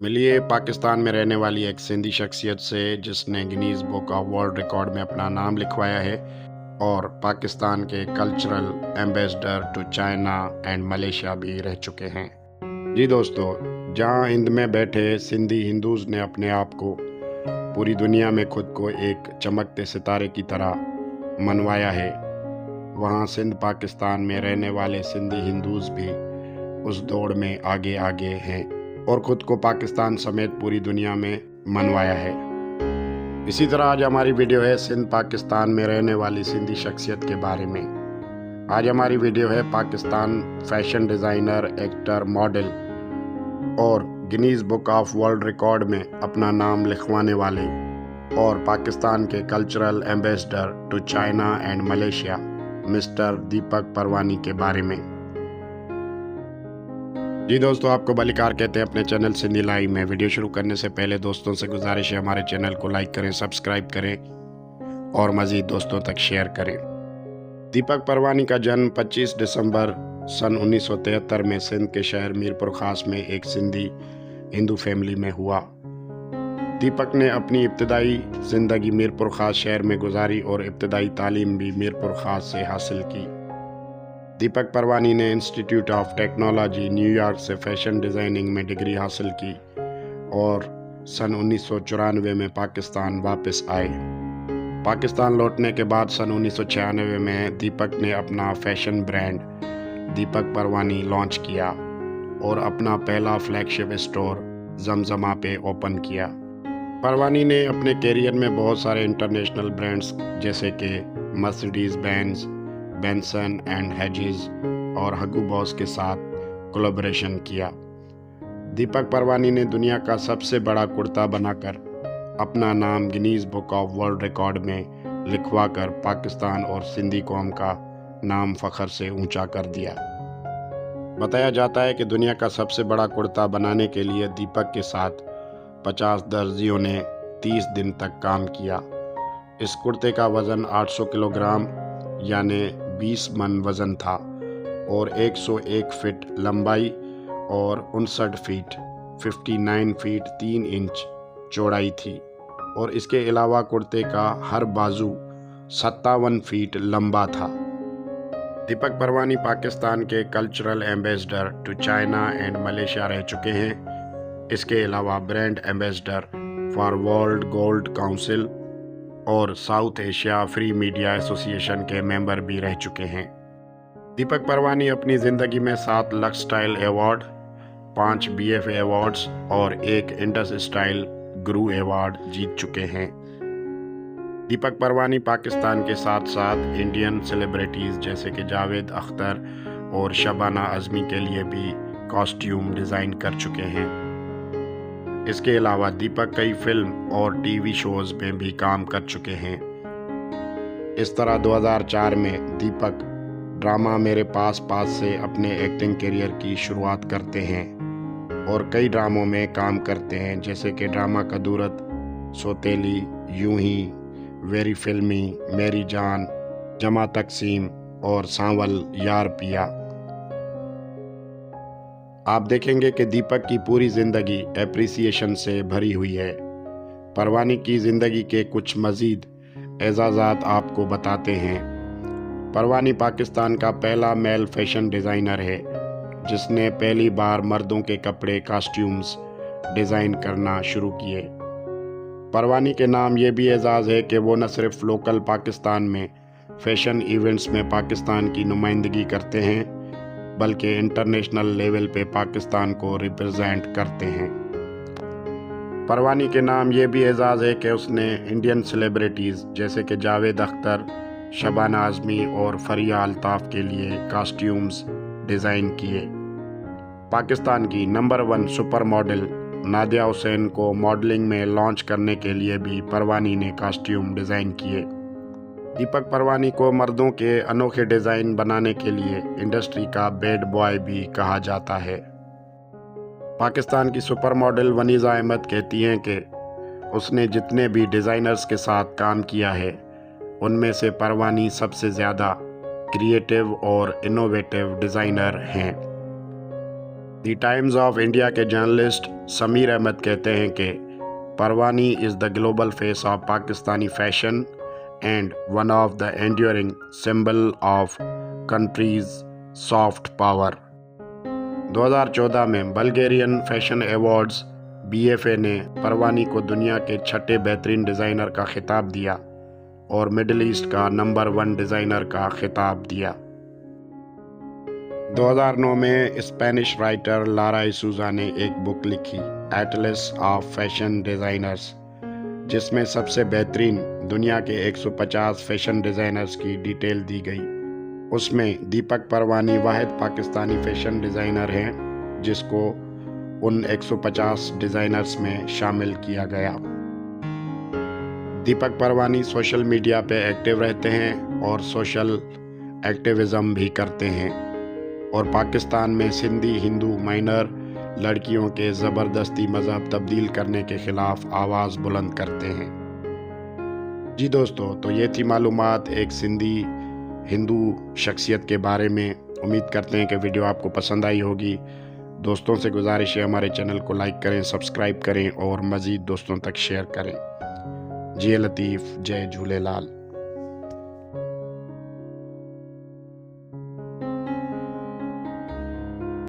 मिलिए पाकिस्तान में रहने वाली एक सिंधी शख्सियत से जिसने Guinness book of world record में अपना नाम लिखवाया है और पाकिस्तान के cultural ambassador to China and Malaysia भी रह चुके हैं। जी दोस्तों, जहां हिंद में बैठे सिंधी हिंदूज ने अपने आप को पूरी दुनिया में खुद को एक चमकते सितारे की तरह मनवाया है, वहां सिंध पाकिस्तान में रहने वाले सिंधी हिंदूज भी उस दौड़ में आगे आगे हैं और ख़ुद को पाकिस्तान समेत पूरी दुनिया में मनवाया है। इसी तरह आज हमारी वीडियो है सिंध पाकिस्तान में रहने वाली सिंधी शख्सियत के बारे में। आज हमारी वीडियो है Pakistan fashion designer, actor, model और Guinness book of world record में अपना नाम लिखवाने वाले और पाकिस्तान के cultural ambassador to China and Malaysia mister Deepak Parwani के बारे में। जी दोस्तों, आपको बलिकार कहते हैं अपने चैनल सिंधी लाइव में। वीडियो शुरू करने से पहले दोस्तों से गुजारिश है हमारे चैनल को लाइक करें, सब्सक्राइब करें और मज़ीद दोस्तों तक शेयर करें। दीपक परवानी का जन्म 25 दिसंबर सन 1973 में सिंध के शहर मीरपुर खास में एक सिंधी हिंदू फैमिली में हुआ। दीपक ने अपनी इब्तदाई ज़िंदगी मीरपुर खास शहर में गुजारी और इब्तदाई तालीम भी मीरपुर खास से हासिल की। दीपक परवानी ने इंस्टीट्यूट ऑफ टेक्नोलॉजी न्यूयॉर्क से फैशन डिज़ाइनिंग में डिग्री हासिल की और सन 1994 में पाकिस्तान वापस आए। पाकिस्तान लौटने के बाद सन 1996 में दीपक ने अपना फैशन ब्रांड दीपक परवानी लॉन्च किया और अपना पहला फ्लैगशिप स्टोर जमजमा पे ओपन किया। परवानी ने अपने कैरियर में बहुत सारे इंटरनेशनल ब्रांड्स जैसे कि Mercedes Benz, Benson and Hedges और हगू बॉस के साथ कोलैबोरेशन किया। दीपक परवानी ने दुनिया का सबसे बड़ा कुर्ता बनाकर अपना नाम Guinness book of world record में लिखवाकर पाकिस्तान और सिंधी कौम का नाम फ़ख्र से ऊंचा कर दिया। बताया जाता है कि दुनिया का सबसे बड़ा कुर्ता बनाने के लिए दीपक के साथ 50 दर्जियों ने 30 दिन तक काम किया। इस कुर्ते का वज़न 800 किलोग्राम यानी 20 मन वज़न था और 101 फीट लंबाई और 59 फीट 59 फीट 3 इंच चौड़ाई थी और इसके अलावा कुर्ते का हर बाजू 57 फीट लंबा था। दीपक परवानी पाकिस्तान के cultural ambassador to China and Malaysia रह चुके हैं। इसके अलावा brand ambassador for World Gold Council और South Asia free media association के मेंबर भी रह चुके हैं। दीपक परवानी अपनी ज़िंदगी में 7 lux style award, 5 BFA awards और 1 इंडस स्टाइल गुरु अवार्ड जीत चुके हैं। दीपक परवानी पाकिस्तान के साथ साथ इंडियन सेलिब्रिटीज़ जैसे कि जावेद अख्तर और शबाना आज़मी के लिए भी कॉस्ट्यूम डिज़ाइन कर चुके हैं। इसके अलावा दीपक कई फिल्म और टीवी शोज़ में भी काम कर चुके हैं। इस तरह 2004 में दीपक ड्रामा मेरे पास पास से अपने एक्टिंग करियर की शुरुआत करते हैं और कई ड्रामों में काम करते हैं जैसे कि ड्रामा कदूरत, सौतेली, यूं ही, वेरी फिल्मी, मेरी जान, जमा तकसीम और सांवल यार पिया। आप देखेंगे कि दीपक की पूरी ज़िंदगी एप्रिसिएशन से भरी हुई है। परवानी की ज़िंदगी के कुछ मज़ीद एजाज़ात आपको बताते हैं। परवानी पाकिस्तान का पहला मेल फैशन डिज़ाइनर है जिसने पहली बार मर्दों के कपड़े कॉस्ट्यूम्स डिज़ाइन करना शुरू किए। परवानी के नाम ये भी एजाज़ है कि वो न सिर्फ लोकल पाकिस्तान में फ़ैशन इवेंट्स में पाकिस्तान की नुमाइंदगी करते हैं बल्कि इंटरनेशनल लेवल पे पाकिस्तान को रिप्रेजेंट करते हैं। परवानी के नाम ये भी एजाज़ है कि उसने इंडियन सेलिब्रिटीज़ जैसे कि जावेद अख्तर, शबाना आज़मी और फरिया अल्ताफ़ के लिए कॉस्ट्यूम्स डिज़ाइन किए। पाकिस्तान की number 1 super model Nadia Hussain को मॉडलिंग में लॉन्च करने के लिए भी परवानी ने कॉस्ट्यूम डिज़ाइन किए। दीपक परवानी को मर्दों के अनोखे डिज़ाइन बनाने के लिए इंडस्ट्री का बैड बॉय भी कहा जाता है। पाकिस्तान की सुपर मॉडल वनीज़ा अहमद कहती हैं कि उसने जितने भी डिज़ाइनर्स के साथ काम किया है उनमें से परवानी सबसे ज़्यादा क्रिएटिव और इनोवेटिव डिज़ाइनर हैं। द टाइम्स ऑफ इंडिया के जर्नलिस्ट समीर अहमद कहते हैं कि Parwani is the global face of Pakistani fashion and one of the enduring symbol of countries soft power. 2014 में बल्गेरियन फैशन अवार्ड्स BFA ने परवानी को दुनिया के छठे बेहतरीन डिज़ाइनर का खिताब दिया और मिडिल ईस्ट का नंबर 1 डिज़ाइनर का खिताब दिया। 2009 में स्पेनिश राइटर लारा इसूजा ने एक बुक लिखी, एटलस ऑफ फैशन डिज़ाइनर्स, जिसमें सबसे बेहतरीन दुनिया के 150 फैशन डिज़ाइनर्स की डिटेल दी गई। उसमें दीपक परवानी वाहिद पाकिस्तानी फैशन डिज़ाइनर हैं जिसको उन 150 डिज़ाइनर्स में शामिल किया गया। दीपक परवानी सोशल मीडिया पे एक्टिव रहते हैं और सोशल एक्टिविज़म भी करते हैं और पाकिस्तान में सिंधी हिंदू माइनर लड़कियों के ज़बरदस्ती मज़हब तब्दील करने के ख़िलाफ़ आवाज़ बुलंद करते हैं। जी दोस्तों, तो ये थी मालूमात एक सिंधी हिंदू शख्सियत के बारे में। उम्मीद करते हैं कि वीडियो आपको पसंद आई होगी। दोस्तों से गुजारिश है हमारे चैनल को लाइक करें, सब्सक्राइब करें और मज़ीद दोस्तों तक शेयर करें। जी लतीफ़, जय झूलेलाल।